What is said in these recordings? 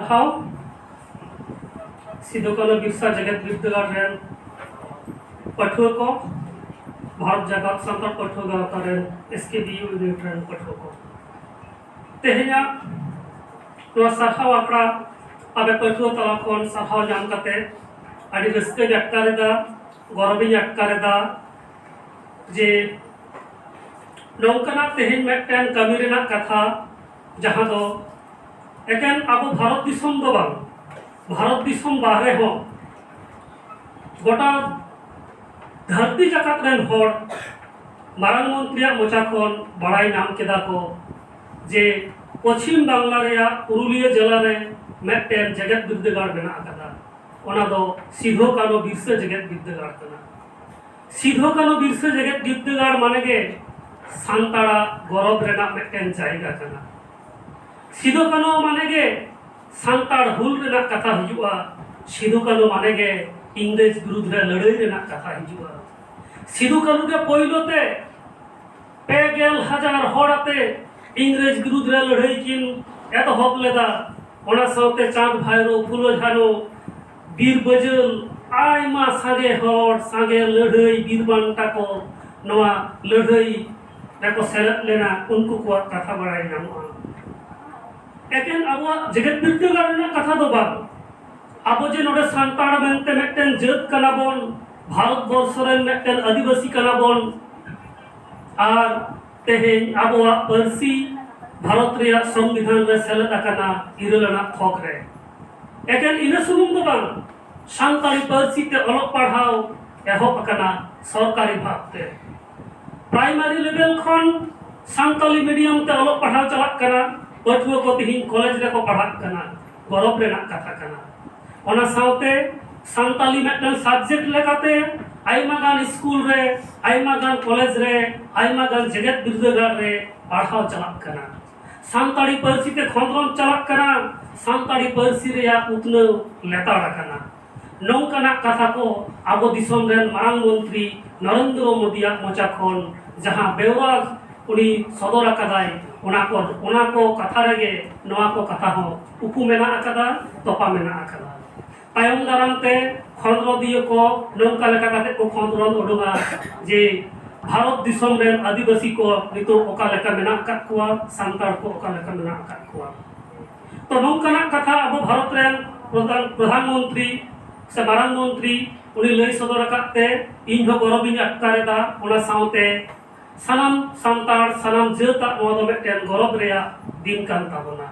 sarhaw Sido कानो बिरसा जगत बिरदागार rain पठुआ को भारत जगत सान्ताल पठुआ गावता रेन एसकेबीयू यूनिट रेन पठुआ को तेहेना नोआ sarhaw आकड़ा आबे पठुआ तला खन sarhaw नाम काते आदि रस्के अटकारेदा गौरविन अटकारेदा जे नौकना तेहेन मेटन कमी रेना कथा जहां दो एकेन आबो भारत दिसम दो बांग भारत दिसम बाहरे हो गोटा धरती जाकत रेन होड़ मारांग मंत्रिया मोचा खन बड़ाई नाम केदा को जे पश्चिम बांग्ला रेया पुरुलिया जिला रे मेटन जगत बिरदागार मेना आकादा ओना दो सिधो कानो बिरसा जगत बिरदागार कना सिधो कानो बिरसा जगत बिरदागार माने गे सांताड़ा गौरव रेना मेटन जायगा कना सिधो कानो माने गे सांताड़ हुल रेना कथा हिजुआ सिधो कानो माने गे इंग्रेज विरुद्ध रे लड़ाई रेना कथा हिजुआ सिधो कानो के पयलोते 50,000 होड़ाते इंग्रेज विरुद्ध रे लड़ाई किन एतहब लेदा ओना साउते चांद भाईरो फुलो झानो बीर बजल आयमा सागे होड़ सागे लड़ाई बीर बांटा को नवा लड़ाई रेको सेलेद लेना उनको को कथा बड़ाई नामआ एकेन आबो जगत बिरदागार रेना कथा दो बांग आबो जे नोडे सांताड़ मेनते मेटन जात कना बोन भारत वर्ष रेन मेटन आदिवासी कना बोन आर तेहेन आबोआ पारसी भारत रेया संविधान रे सेलेद आकाना इरलना थक रे एकेन इना सुमुंग दो बांग सांताड़ी पारसी ते अलग पढ़ाओ एहब आकाना सरकारी भाबते प्राइमरी लेवल खन सांताली मीडियम ते अलग पढ़ाओ चलाक कना पठुआ को तिहिन कॉलेज रे को पढ़ाक कना गौरव रेना कथा कना ओना साउते सांताली मेटन सब्जेक्ट लेकाते आइमा गान स्कूल रे आइमा गान कॉलेज रे आइमा गान जगत बिरदागार रे पढ़ाओ चलाक कना सांताड़ी पारसी ते खंद्रन चलाक कना सांताड़ी पारसी रेया उतनो लेताड़ कना नौकाना कथा को आबो दिसम रेन मारांग मंत्री नरेंद्र मोदी मोचा खन जहां बेवरा उनी सदर आकादाय ओना को कथा रेगे नवा को कथा हो उपु मेना आकादा तोपा मेना आकादा तायम दाराम ते खंद्र दिए को नौका लेका काते को खंद्रन ओडोगा जे भारत दिसम रेन आदिवासी को नितो ओका लेका मेना का कुआ सांताड़ को ओका लेका मेना का कुआ तो नौकाना कथा आबो भारत रेन प्रधानमंत्री से मारांग मंत्री उनी लई सदर आकाते इन हो गौरविन अटकारेदा ओना साउते सानाम सांताड़ सानाम जाता नोआ दो मेटन गौरव रेया दिन कान ताबोना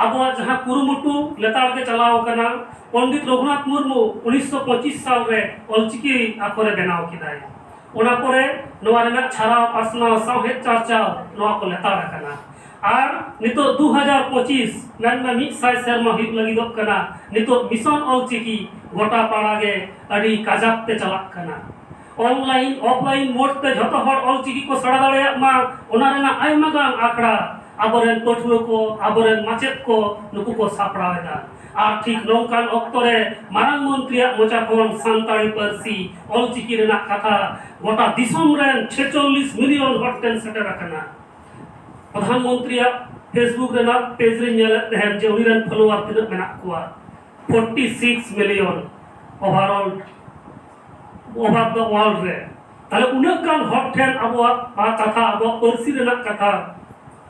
आबो जहां कुरुमुटु लेताड़ के चलाव कना पंडित रघुनाथ मुर्मू 1925 साल रे ऑलचिकी आखरे बनाव किदाय ओना परे नोआ रेना छारा पासना साहेब चर्चा नोआ को लेताड़ कना आर नितो 2025 मेन में 100 सेरमा हिट लगी दो कना नितो मिशन ऑलचिकी गोटा पाड़ागे अडी काजाक ते चलाक कना ऑनलाइन ऑफलाइन मोड ते जतो हर ऑलचिकी को सड़ा दाड़े मा ओना रेना आयमा गान आकड़ा आबोरेन पठुआ को आबोरेन माचेत को नुकु को सापड़ावेदा आर ठीक नौकान अक्तरे मारांग मंत्रिया मोचा खन सांताड़ी पारसी ऑलचिकी रेना कथा गोटा दिसम रेन 46 मिलियन हॉट टेन सेटर आकना प्रधानमंत्रिया फेसबुक रेना पेज रे नेल तहन जे उनी रेन फॉलोअर तिना मेना कुआ 46 million overall over the world रे ताले उनक गान हॉट टेन आबोआ कथा आबो पारसी रेना कथा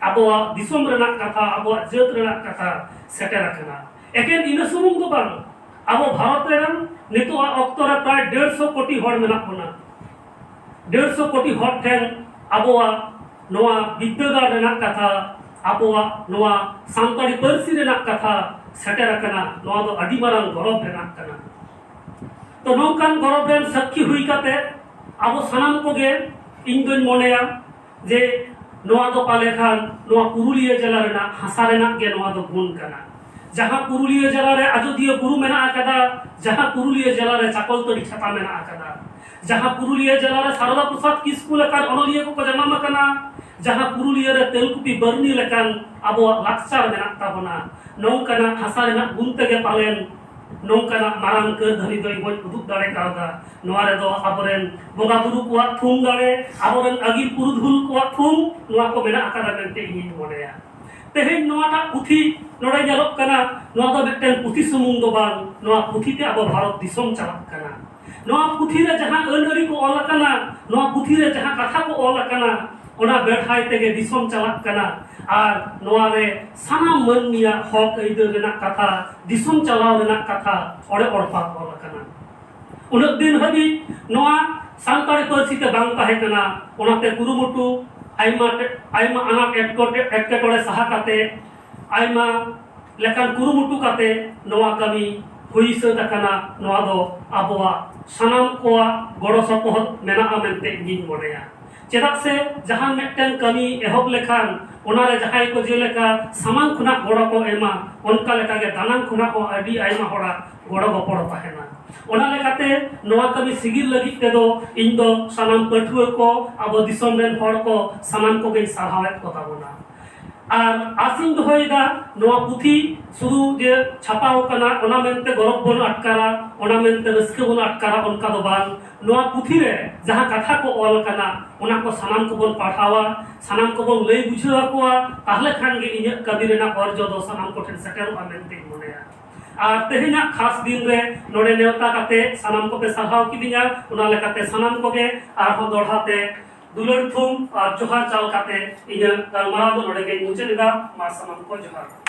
आबोआ दिसम रेना कथा आबोआ जात रेना कथा सेटर आकना एकेन इन सुमुंग दो बांग आबो भारत रेन नितो अक्तरे प्राय 150 कोटी हड़ मेना कोना 150 कोटी हड़ टेन आबोआ नोआ बिरदागार रेना कथा आबोआ नोआ सांताड़ी पारसी रेना कथा सेटर आकना नोआ दो अडी मारांग गौरव रेना कना तो नौकान गौरव रेन साक्षी हुई काते आबो सानाम कोगे इन दोन मोनेया जे नोआ दो पाले खान नोआ पुरुलिया जिला रेना हासा रेना गे नोआ दो गुण कना जहां पुरुलिया जिला रे आजोदिया बुरु मेना आकादा जहां पुरुलिया जिला रे चाकलतोड़ी छाता मेना आकादा जहां पुरुलिया जिला रे सारदा प्रसाद किस्कू लेकान अनलिया को जन्म आकना जहां पुरुलिया रे तेलकुपी बरनी लेकान आबो लाक्चार मेना ताबोना नौकाना हासा रेना गुण तेगे पालेन नौकाना मारांग कर धनी दो इबो उदुग दाड़े कादा नोआ रे दो आबोरेन बोगा बुरु को थुम दाड़े आबोरेन अगिर पुरुधुल को थुम नोआ को मेना आकादा मेनते इन मोनेया तेहेन नोआटा पुथी नोडे जेलोग कना नोआ दो मिदटेन पुथी सुमुंग दो बांग नोआ पुथीते अब भारत दिसोम चालाक कना नोआ पुथी रे जहां अनअरी को ऑल कना नोआ पुथी रे जहां कथा को ऑल कना ओना बेठाय तेगे दिसोम चालाक कना और नोआ रे सानाम मानमिया हक अइदार रेना कथा दिसोम चालाव रेना कथा ओडे ओडपा ऑल कना उन दिन हबी नोआ सानताड़ी पार्सीते बांग ताहे कना ओनाते कुरुमुटु आयमा अनाट एटकेटोड़े सहा काते आयमा लेकान कुरुमुटु काते नोआ कमी हुई साद आकाना नोआ दो आबोआ सानाम कोआ गड़ो सपोहद मेनाआ मेनते इᱧ मनेया चेदाक से जहां मिदटेन कमी एहब लेखान ओनारे जहां को जेलेका सामान खुना गड़ो को एमा ओनका लेका गे दानान खुना को आदि आयमा होड़ा गड़ो गपड़ ताहेना ओना लेकाते नोआ कमी सिगिल लगित तेदो इन दो सानाम पठुआ को अब दिसोम रेन हड़ को सानाम को गे साहावेत को ताबोना और आसिन दोहयदा नोआ पुथी शुरू जे छापाव कना ओना मेनते गरब बन अटकारा ओना मेनते रस्के बन अटकारा उनका दो बांग नोआ पुथी रे जहां कथा को ऑल कना ओना को सानाम को बन पढ़ावा सानाम को बन लई बुझावा कोआ ताहले खान गे इᱧ कबि रेना अर्ज दो सानाम को ठेन सेटेरवा मेनते मनेया और तेहेना खास दिन रे नोडे नेवता काते सानाम को पे सहाव किदिया ओना लेकाते सानाम को गे आरहो दोढ़ाते दुलर थुम और जोहार चाल काते इᱧ गलमाराव दो नोडे गे मुचाद एदा मा सानाम को जोहार।